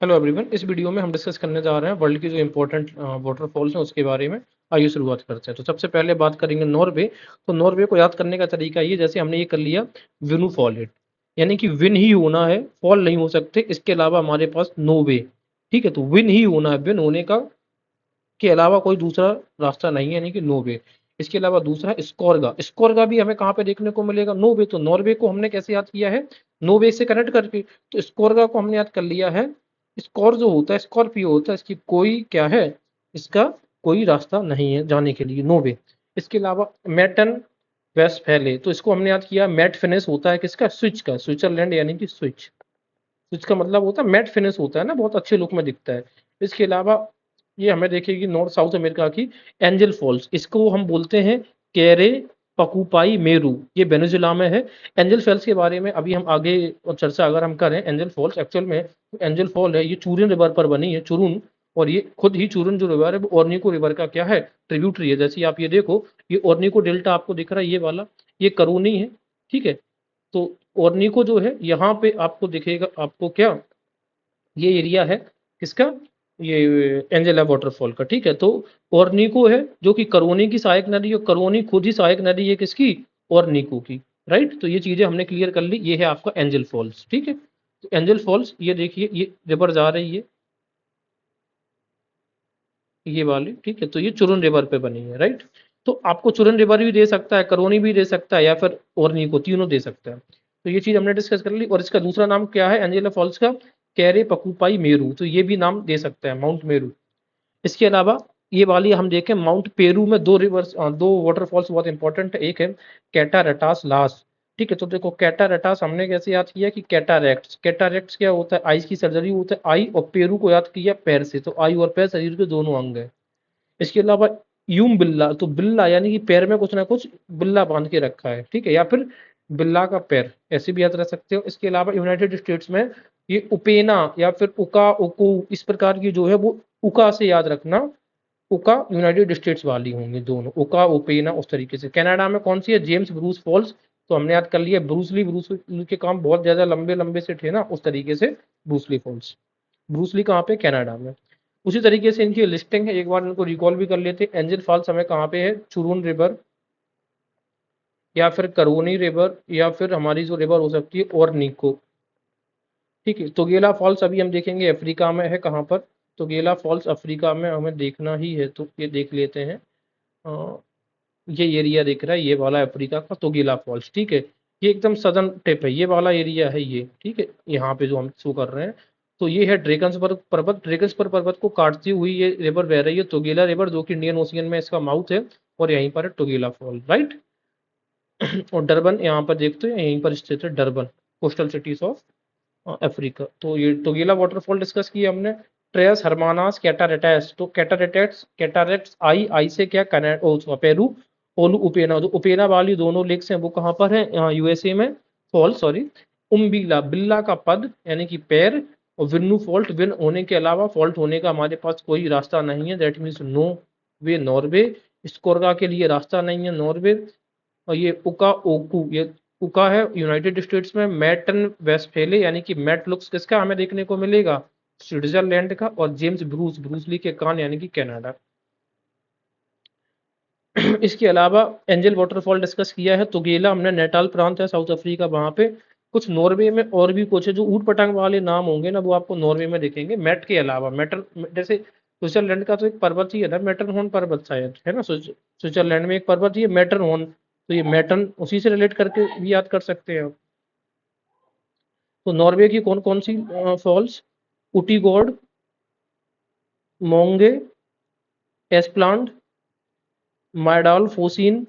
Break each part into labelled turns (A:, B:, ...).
A: Hello everyone, इस video में हम डिस्कस करने जा रहे हैं वर्ल्ड की जो इंपॉर्टेंट वाटरफॉल्स हैं उसके बारे में। आइए शुरुआत करते हैं। तो सबसे पहले बात करेंगे नॉर्वे। तो नॉर्वे को याद करने का तरीका ये, जैसे हमने ये कर लिया विनु फॉल इट, यानी कि विन ही होना है, फॉल नहीं हो सकते। इसके अलावा हमारे पास नो वे। ठीक है, तो विन ही होना है, विन होने का के अलावा कोई दूसरा रास्ता नहीं है, यानी कि नो वे। इसके अलावा दूसरा स्कॉर्गा। स्कॉर्गा भी हमें कहाँ पे देखने को मिलेगा? नो वे। तो नॉर्वे को हमने कैसे याद किया है? नो वे से कनेक्ट करके। तो स्कॉर्गा को हमने याद कर लिया है। स्कॉर जो होता है, स्कॉर्पियो होता है, इसकी कोई क्या है, इसका कोई रास्ता नहीं है जाने के लिए, नो वे। इसके अलावा मैटन वेस्ट फैले, तो इसको हमने याद किया। मैट फिनिश होता है किसका? स्विच का, स्विट्जरलैंड यानी कि स्विच। स्विच का मतलब होता है मैट फिनिश होता है ना, बहुत अच्छे लुक में दिखता है। इसके अलावा ये हमें देखेगी नॉर्थ साउथ अमेरिका की एंजल फॉल्स, इसको हम बोलते हैं कैरे पकुपाई मेरू, ये वेनेजुला में है। एंजल फॉल्स के बारे में अभी हम आगे चर्चा अगर हम करें, एंजल फॉल्स एक्चुअल में एंजल फॉल है, ये चूरन रिवर पर बनी है, चुरुन। और ये खुद ही चुरुन जो रिवर है वो ओर्निको रिवर का क्या है, ट्रिब्यूटरी है। जैसे आप ये देखो, ये ओर्निको डेल्टा आपको दिख रहा है, ये वाला, ये करोनी है। ठीक है, तो ओर्निको जो है यहाँ पे आपको दिखेगा, आपको क्या, ये एरिया है किसका, ये एंजेला वाटरफॉल का। ठीक है, तो ओर्निको है जो कि करौनी की सहायक नदी है, करौनी खुद ही सहायक नदी है किसकी, ओर्निको की। राइट, तो ये चीजें हमने क्लियर कर ली। ये है आपका एंजल फॉल्स। ठीक है, तो एंजल फॉल्स ये देखिए, ये रिवर जा रही है, ये वाली। ठीक है, तो ये चुरन रिवर पे बनी है। राइट, तो आपको चुरन रिवर भी दे सकता है, करौनी भी दे सकता है, या फिर ओर्निको, तीनों दे सकता है। तो ये चीज हमने डिस्कस कर ली। और इसका दूसरा नाम क्या है एंजेला फॉल्स का? कैरे पकुपाई मेरू, तो ये भी नाम दे सकता है, माउंट मेरू। इसके अलावा ये वाली हम देखें, माउंट पेरू में दो रिवर्स, दो वाटरफॉल्स बहुत इंपॉर्टेंट है। एक है कैटारेटास लास। ठीक है, तो देखो कैटारेटास हमने कैसे याद किया कि कैटारेक्ट्स, कैटारेक्ट्स क्या होता है? आईज की सर्जरी होता है आई, और पेरू को याद किया पैर से, तो आई और पैर शरीर के दोनों अंग है। इसके अलावा यूम बिल्ला, तो बिल्ला यानी कि पैर में कुछ ना कुछ बिल्ला बांध के रखा है। ठीक है, या फिर बिल्ला का पैर, ऐसे भी याद रख सकते हो। इसके अलावा यूनाइटेड स्टेट्स में ये उपेना या फिर उका उकू, इस प्रकार की जो है वो उका से याद रखना। उका यूनाइटेड स्टेट्स वाली होंगी दोनों, उका उपेना, उस तरीके से। कनाडा में कौन सी है? James Bruce Falls. तो हमने याद कर लिया ब्रूसली, ब्रूसली के काम बहुत ज्यादा लंबे लंबे से थे ना, उस तरीके से ब्रूसली फॉल्स। ब्रूसली कहाँ पे? कनाडा में। उसी तरीके से इनकी लिस्टिंग है, एक बार इनको रिकॉल भी कर लेते हैं। एंजल फॉल्स हमें कहाँ पे है? चुरून रिवर, या फिर करोनी रिवर, या फिर हमारी जो रिवर हो सकती है और निको। ठीक है, तोगेला फॉल्स अभी हम देखेंगे अफ्रीका में है। कहाँ पर? तोगेला फॉल्स अफ्रीका में हमें देखना ही है, तो ये देख लेते हैं। अ, ये एरिया दिख रहा है, ये वाला अफ्रीका का तोगेला फॉल्स। ठीक है, ये एकदम सदर्न टिप है, ये वाला एरिया है ये। ठीक है, यहाँ पे जो हम शो कर रहे हैं, तो ये है ड्रैगन्सबर्ग पर्वत। ड्रैगन्सबर्ग पर्वत को काटती हुई ये रिवर बह रही है, तोगेला रिवर, जो कि इंडियन ओशियन में इसका माउथ है। और यहीं पर है टोगेला फॉल। राइट, और डरबन यहाँ पर देखते हैं, यहीं पर स्थित है Durban, coastal cities of Africa. तो ये तोगेला वाटरफॉल डिस्कस किया हमने। ट्रेस हरमानास कैटारेटस, तो कैटारेटेट्स, कैटारेक्ट्स आई, आई से क्या, पेरू। ओलू उपेना, जो उपेना वाली दोनों लेक्स हैं वो कहाँ पर है? यूएसए में। Fall, sorry. उम्बिला, बिल्ला का पद यानी कि पैर। और विन्नू फॉल्ट, विन होने के अलावा फॉल्ट होने का हमारे पास कोई रास्ता नहीं है, that means no way, Norway. स्कोरगा के लिए रास्ता नहीं है, नॉर्वे। और ये उका ओकू, ये उका है यूनाइटेड स्टेट्स में। मैटन वेस्टफेले यानी कि मैट लुक्स किसका हमें देखने को मिलेगा? स्विट्जरलैंड का। और जेम्स ब्रूस, ब्रूसली के कान यानी कि कनाडा। इसके अलावा एंजल वाटरफॉल डिस्कस किया है। तुगेला हमने, नेटाल प्रांत है साउथ अफ्रीका, वहां पे। कुछ नॉर्वे में और भी कुछ है, जो ऊट पटांग वाले नाम होंगे ना, वो आपको नॉर्वे में दिखेंगे। मैट के अलावा, मेटर जैसे स्विट्जरलैंड का तो एक पर्वत ही है ना, मेटरहॉर्न पर्वत शायद है ना, स्विट्जरलैंड में एक पर्वत ही है मेटरहॉर्न। तो ये मैटन उसी से रिलेट करके भी याद कर सकते हैं आप। तो नॉर्वे की कौन कौन सी फॉल्स? उटीगोड, मोंगे, एस्प्लांड, माइडाल फोसिन।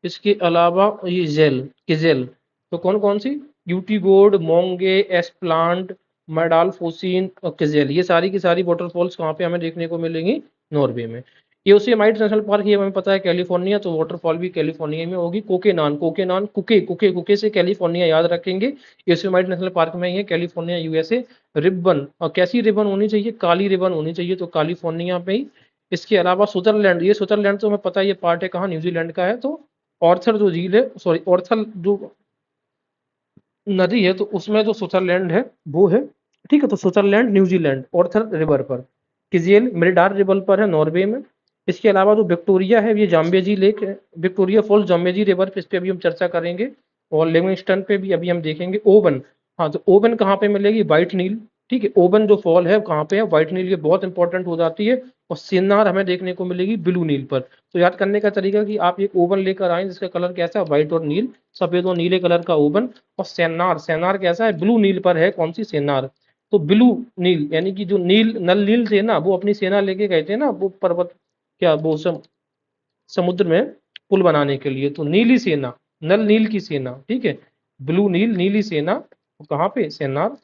A: इसके अलावा ये जेल, किजेल। तो कौन कौन सी? यूटीगोड, मोंगे, एस्प्लांट, माइडाल फोसिन और किजेल, ये सारी की सारी वाटरफॉल्स कहाँ पे हमें देखने को मिलेंगी? नॉर्वे में। योसेमाइट नेशनल पार्क, ये हमें पता है कैलिफोर्निया, तो वाटरफॉल भी कैलिफोर्निया में होगी। कोकेनान, कोकेनान, कुके, कुके, कुके से कैलिफोर्निया याद रखेंगे। योसेमाइट नेशनल पार्क में ही है, कैलिफोर्निया, यूएसए। रिबन, और कैसी रिबन होनी चाहिए? काली रिबन होनी चाहिए, तो कैलिफोर्निया पे ही। इसके अलावा स्विट्जरलैंड, ये स्विट्जरलैंड तो हमें पता है, ये पार्ट है कहाँ, न्यूजीलैंड का है। तो ऑर्थर जो झील है, सॉरी ऑर्थर जो नदी है, तो उसमें जो स्विट्जरलैंड है वो है ठीक है। तो स्विट्जरलैंड, न्यूजीलैंड, ऑर्थर रिवर पर, किजेल मिराडार रिवर पर है नॉर्वे में। इसके अलावा जो विक्टोरिया है ये जाम्बेजी लेक है, विक्टोरिया फॉल्स जाम्बेजी रिवर पे, इस पे अभी हम चर्चा करेंगे। और लिविंगस्टन पे भी अभी हम देखेंगे। ओवन, हाँ तो ओवन कहाँ पे मिलेगी, व्हाइट नील। ठीक है, ओवन जो फॉल है कहाँ पे है, व्हाइट नील, ये बहुत इंपॉर्टेंट हो जाती है। और सिन्नार हमें देखने को मिलेगी ब्लू नील पर। तो याद करने का तरीका कि आप एक ओवन लेकर आए जिसका कलर कैसा है, व्हाइट और नील, सफेद और नीले कलर का ओवन। और सेन्नार, सेन्नार कैसा है, ब्लू नील पर है, कौन सी, सेन्नार। तो ब्लू नील यानी कि जो नील, नल नील थे ना, वो अपनी सेना लेके गए थे ना वो पर्वत, क्या वो समुद्र में पुल बनाने के लिए। तो नीली सेना, नल नील की सेना, ठीक है, ब्लू नील, नीली सेना, कहाँ पे, सेनार।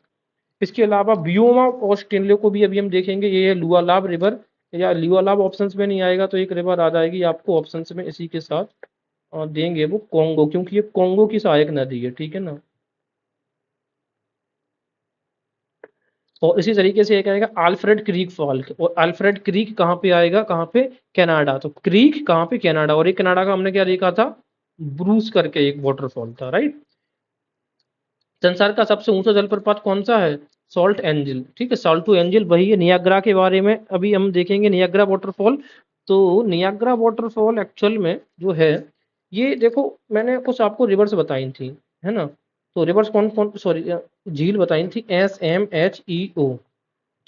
A: इसके अलावा बियोमा और स्टेनले को भी अभी हम देखेंगे। ये है लुआलाब रिवर, या लुआलाब ऑप्शंस में नहीं आएगा तो एक रिवर आ जाएगी आपको ऑप्शंस में इसी के साथ, और देंगे वो कोंगो, क्योंकि ये कोंगो की सहायक नदी है, ठीक है ना। और इसी तरीके से एक आएगा अल्फ्रेड क्रीक फॉल, और अल्फ्रेड क्रीक कहाँ पे आएगा, कहाँ पे, कनाडा। तो क्रीक कहाँ पे, कनाडा। और एक कनाडा का हमने क्या देखा था, ब्रूस करके एक वाटरफॉल था, राइट। संसार का सबसे ऊंचा जलप्रपात कौन सा है, सॉल्ट एंजल, ठीक है, साल्टो एंजल वही है। नियाग्रा के बारे में अभी हम देखेंगे, नियाग्रा वाटरफॉल। तो नियाग्रा वाटरफॉल एक्चुअल में जो है, ये देखो मैंने कुछ आपको रिवर्स बताई थी, है ना। तो रिवर्स कौन कौन, सॉरी, झील बताई थी, SMHEO।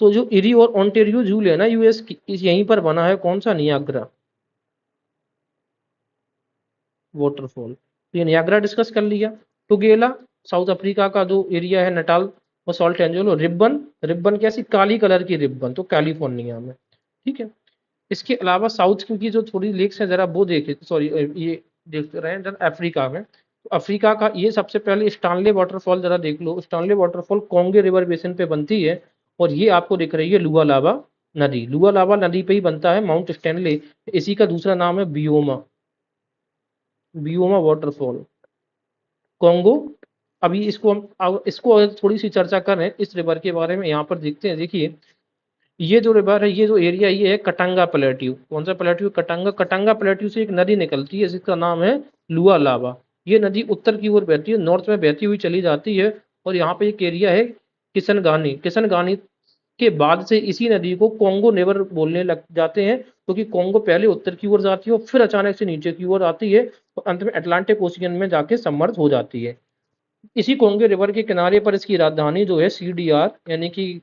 A: तो जो इरी और ओंटेरियो झील है ना यूएस की, यहीं पर बना है कौन सा, नियाग्रा वाटरफॉल। तो ये नियाग्रा डिस्कस कर लिया। टुगेला, साउथ अफ्रीका का जो एरिया है, नटाल और सॉल्ट एंजलो। रिब्बन, रिब्बन कैसी, काली कलर की रिब्बन, तो कैलिफोर्निया में, ठीक है। इसके अलावा साउथ की जो थोड़ी लेक्स है जरा वो देखे, सॉरी ये देख रहे हैं जरा, अफ्रीका में। तो अफ्रीका का ये सबसे पहले स्टानले वाटरफॉल जरा देख लो। स्टानले वाटरफॉल कोंगे रिवर बेसिन पे बनती है, और ये आपको दिख रही है लुआलाबा नदी, लुआलाबा नदी पे ही बनता है माउंट स्टैनले। इसी का दूसरा नाम है बियोमा, बियोमा वाटरफॉल, कोंगो। अभी इसको हम इसको थोड़ी सी चर्चा कर रहे हैं इस रिवर के बारे में, यहाँ पर देखते हैं। देखिए ये जो रिवर है, ये जो एरिया, ये है कटंगा प्लेट्यू। कौन सा प्लेट्यू, कटंगा। कटंगा प्लेट्यू से एक नदी निकलती है जिसका नाम है लुआ लावा। ये नदी उत्तर की ओर बहती है, नॉर्थ में बहती हुई चली जाती है। और यहाँ पे एक एरिया है किशनगानी, किशनगानी के बाद से इसी नदी को कोंगो रिवर बोलने लग जाते हैं, क्योंकि कोंगो पहले उत्तर की ओर जाती है और फिर अचानक से नीचे की ओर आती है, और अंत में अटलांटिक ओशियन में जाके सबमर्ज हो जाती है। इसी कोंगो रिवर के किनारे पर इसकी राजधानी जो है CDR, यानी कि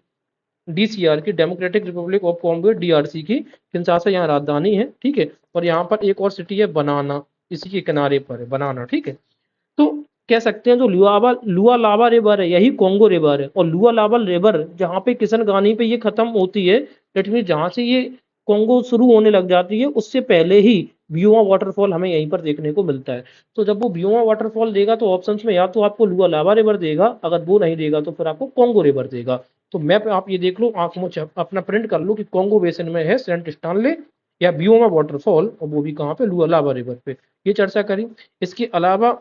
A: DCR की, democratic Republic of Congo, DRC की किंशासा यहाँ राजधानी है, ठीक है। और यहाँ पर एक और सिटी है बनाना, इसी के किनारे पर है बनाना, ठीक है। तो कह सकते हैं जो लुआ लावा रिवर है यही कोंगो रिवर है। और लुआ लावा रिवर जहाँ पे किशनगानी पे ये खत्म होती है, दैट मीन जहाँ से ये कोंगो शुरू होने लग जाती है, उससे पहले ही बियोमा वाटरफॉल हमें यहीं पर देखने को मिलता है। तो जब वो बियोमा वाटरफॉल देगा तो ऑप्शंस में या तो आपको लुआ लावा रिवर देगा, अगर वो नहीं देगा तो फिर आपको कोंगो रिवर देगा। तो मैप आप ये देख लो, आंख में अपना प्रिंट कर लो कि कोंगो बेसिन में है सेंट स्टानले या बियोमा वाटरफॉल, और वो भी कहाँ पे, लुआ लावा रिवर पे। ये चर्चा करी। इसके अलावा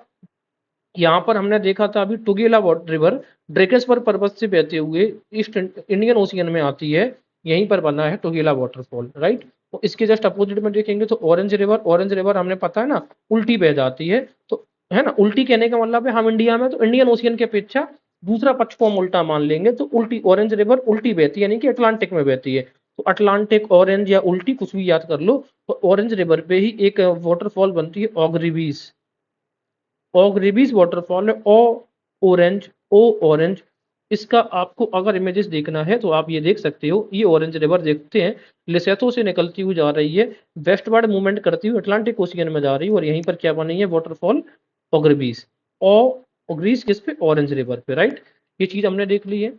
A: यहाँ पर हमने देखा था अभी टुगेला रिवर ड्रेकेसवर पर्वत से बहते हुए ईस्ट इंडियन ओशियन में आती है, यहीं पर बना है टुगेला वाटरफॉल, राइट। तो इसके जस्ट अपोजिट में देखेंगे तो ऑरेंज रिवर, ऑरेंज रिवर हमने पता है ना उल्टी बह जाती है, तो है ना, उल्टी कहने का मतलब है हम इंडिया में तो इंडियन ओशियन के अपेक्षा दूसरा पक्ष को हम उल्टा मान लेंगे, तो उल्टी, ऑरेंज रिवर उल्टी बहती है, यानी कि अटलांटिक में बहती है। तो अटलांटिक, ऑरेंज या उल्टी कुछ भी याद कर लो। तो ऑरेंज रिवर पे ही एक वाटरफॉल बनती है ऑगरिवीज, ऑगरिवीज वाटरफॉल है, ऑरेंज, ओ ऑरेंज। इसका आपको अगर इमेजेस देखना है तो आप ये देख सकते हो, ये ऑरेंज रिवर देखते हैं लेसेथो से निकलती हुई जा रही है, वेस्टवर्ड मूवमेंट करती हुई अटलांटिक ओशियन में जा रही है, और यहीं पर क्या बनी है वाटरफॉल, ऑगरिवीज। ऑगरीज किस पे, ऑरेंज रिवर पे, राइट। ये चीज हमने देख ली है।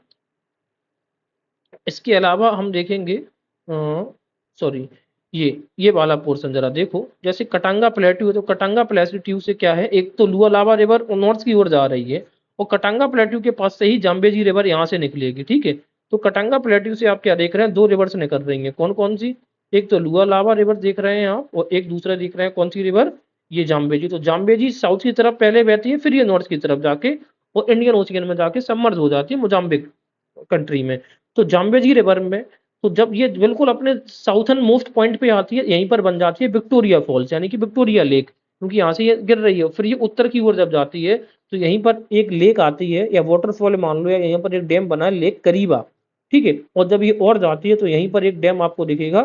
A: इसके अलावा हम देखेंगे, सॉरी, ये वाला पोर्शन जरा देखो। जैसे कटांगा प्लेट्यू है, तो कटांगा प्लेट्यू से क्या है, एक तो लुआ लावा रिवर नॉर्थ की ओर जा रही है, और कटांगा प्लेट्यू के पास से ही जाम्बेजी रिवर यहाँ से निकलेगी, ठीक है। तो कटांगा प्लेट्यू से आप क्या देख रहे हैं, दो रिवर्स निकल रही हैं, कौन कौन सी, एक तो लुआ लावा रिवर देख रहे हैं आप, और एक दूसरा देख रहे हैं कौन सी रिवर, ये जाम्बेजी। तो जाम्बेजी साउथ की तरफ पहले बहती है, फिर ये नॉर्थ की तरफ जाके और इंडियन ओशियन में जाके सबमर्ज हो जाती है मोजाम्बिक कंट्री में। तो जाम्बेजी रिवर में, तो जब ये बिल्कुल अपने साउथर्न मोस्ट पॉइंट पे आती है, यहीं पर बन जाती है विक्टोरिया फॉल्स, यानी कि विक्टोरिया लेक, क्योंकि यहाँ से ये गिर रही है, फिर ये उत्तर की ओर जब जाती है तो यहीं पर एक लेक आती है या वाटरफॉल मान लो, या यहाँ पर एक डैम बना है लेक करीबा, ठीक है, और जब ये और जाती है तो यहीं पर एक डैम आपको दिखेगा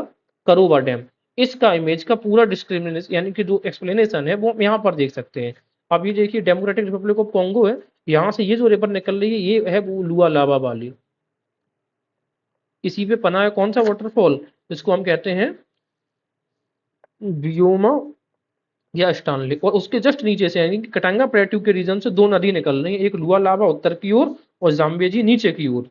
A: करोबा डैम। इसका इमेज का पूरा डिस्क्रिमिनेशन यानी कि जो एक्सप्लेनेशन है वो हम यहाँ पर देख सकते हैं। अब ये देखिए डेमोक्रेटिक रिपब्लिक ऑफ कॉन्गो है, यहाँ से ये जो रिवर निकल रही है ये है वो लुआ लावा वाली, इसी पे पना है कौन सा वाटरफॉल, जिसको हम कहते हैं बियोमा या स्टानले, और उसके जस्ट नीचे से यानी कि कटांगा प्लेट्यू के रीजन से दो नदी निकल रही है, एक लुआ लावा उत्तर की ओर और जाम्बेजी नीचे की ओर,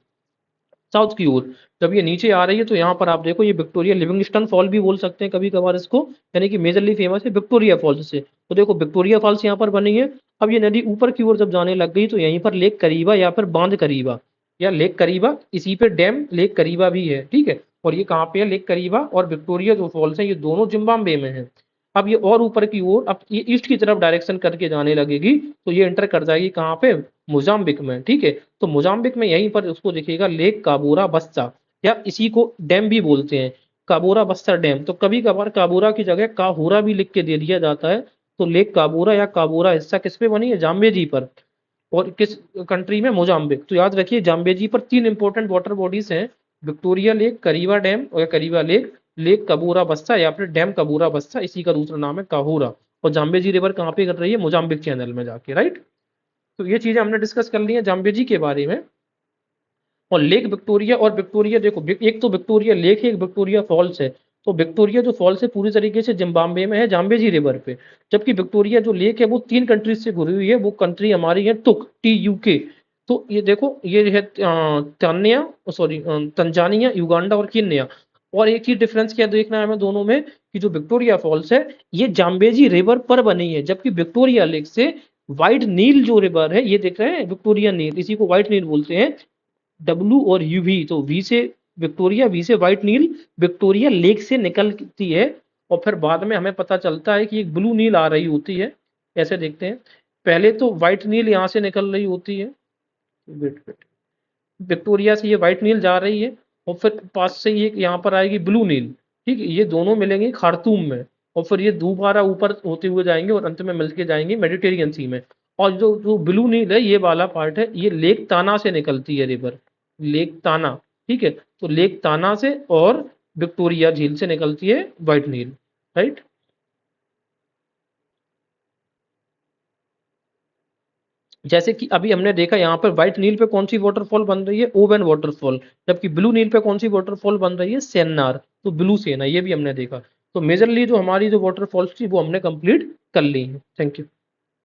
A: साउथ की ओर। जब ये नीचे आ रही है तो यहाँ पर आप देखो ये विक्टोरिया लिविंगस्टन फॉल भी बोल सकते हैं कभी कभार इसको, यानी कि मेजरली फेमस है विक्टोरिया फॉल्स से। तो देखो विक्टोरिया फॉल्स यहाँ पर बनी है। अब ये नदी ऊपर की ओर जब जाने लग गई तो यहीं पर लेक करीबा या फिर बांध करीबा या लेक करीबा, इसी पे डैम लेक करीबा भी है, ठीक है। और ये कहाँ पे है, लेक करीबा और विक्टोरिया जो फॉल्स है ये दोनों जिम्बाब्वे में है। अब ये और ऊपर की ओर, अब ये ईस्ट की तरफ डायरेक्शन करके जाने लगेगी तो ये एंटर कर जाएगी कहाँ पे, मोजाम्बिक में, ठीक है। तो मोजाम्बिक में यहीं पर उसको दिखेगा लेक काबोरा बस्सा, या इसी को डैम भी बोलते हैं, काबोरा बस्तर डैम। तो कभी कभार काबोरा की जगह काहोरा भी लिख के दे दिया जाता है। तो लेक काबोरा या काबोरा हिस्सा किस पे बनी है, जाम्बेजी पर, और किस कंट्री में, मोजाम्बिक। तो याद रखिए जाम्बेजी पर तीन इंपॉर्टेंट वाटर बॉडीज हैं, विक्टोरिया लेक, करीबा डैम और करीबा लेक, लेक कबूरा बस्सा या फिर डैम कबूरा बस्सा, इसी का दूसरा नाम है काहोरा। और जाम्बेजी रिवर कहाँ पे कर रही है, मोजाम्बिक चैनल में जाके, राइट। तो ये चीजें हमने डिस्कस कर ली है जाम्बेजी के बारे में। और लेक विक्टोरिया, और विक्टोरिया देखो एक तो विक्टोरिया लेक है, एक विक्टोरिया फॉल्स है। तो विक्टोरिया जो फॉल्स है पूरी तरीके से जिम्बाब्वे में है जाम्बेजी रिवर पे, जबकि विक्टोरिया जो लेक है वो तीन कंट्रीज से घुरी हुई है, वो कंट्री हमारी है टुक, TUK। तो ये देखो ये है तान्या, सॉरी तंजानिया, युगांडा और केन्या। और एक ही डिफरेंस क्या देखना है हमें दोनों में, कि जो विक्टोरिया फॉल्स है ये जाम्बेजी रिवर पर बनी है, जबकि विक्टोरिया लेक से व्हाइट नील जो रिवर है, ये देख रहे हैं विक्टोरिया नील, इसी को व्हाइट नील बोलते हैं, W और UV। तो V से विक्टोरिया, V से व्हाइट नील विक्टोरिया लेक से निकलती है, और फिर बाद में हमें पता चलता है कि एक ब्लू नील आ रही होती है। ऐसे देखते हैं, पहले तो व्हाइट नील यहाँ से निकल रही होती है, वेट वेट, विक्टोरिया से ये व्हाइट नील जा रही है, और फिर पास से ये यहाँ पर आएगी ब्लू नील, ठीक है, ये दोनों मिलेंगे खार्तूम में, और फिर ये दोबारा ऊपर होते हुए जाएंगे और अंत में मिलके जाएंगे मेडिटेरियन सी में। और जो जो ब्लू नील है ये वाला पार्ट है, ये लेक ताना से निकलती है रिवर, लेक ताना, ठीक है। तो लेक ताना से और विक्टोरिया झील से निकलती है व्हाइट नील, राइट। जैसे कि अभी हमने देखा यहाँ पर व्हाइट नील पे कौन सी वाटरफॉल बन रही है, ओवन वाटरफॉल, जबकि ब्लू नील पे कौन सी वाटरफॉल बन रही है, सेन्नार, तो ब्लू सेना, ये भी हमने देखा। तो मेजरली जो हमारी जो वाटरफॉल्स थी वो हमने कंप्लीट कर ली है। Thank you.